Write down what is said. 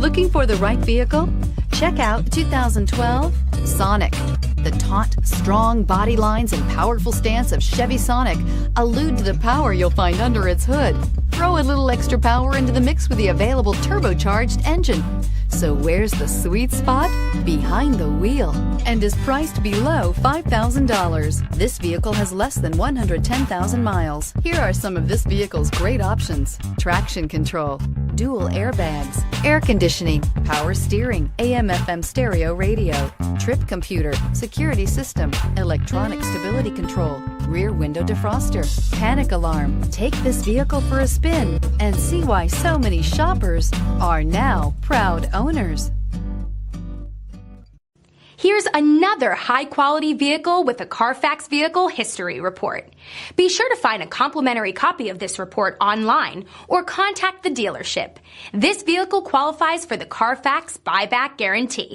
Looking for the right vehicle? Check out 2012 Sonic. The taut, strong body lines and powerful stance of Chevy Sonic allude to the power you'll find under its hood. Throw a little extra power into the mix with the available turbocharged engine. So where's the sweet spot? Behind the wheel, and is priced below $5,000. This vehicle has less than 110,000 miles. Here are some of this vehicle's great options: traction control, dual airbags, air conditioning, power steering, AM/FM stereo radio, trip computer, security system, electronic stability control, rear window defroster, panic alarm. Take this vehicle for a spin and see why so many shoppers are now proud owners. Here's another high-quality vehicle with a Carfax Vehicle History Report. Be sure to find a complimentary copy of this report online or contact the dealership. This vehicle qualifies for the Carfax Buyback Guarantee.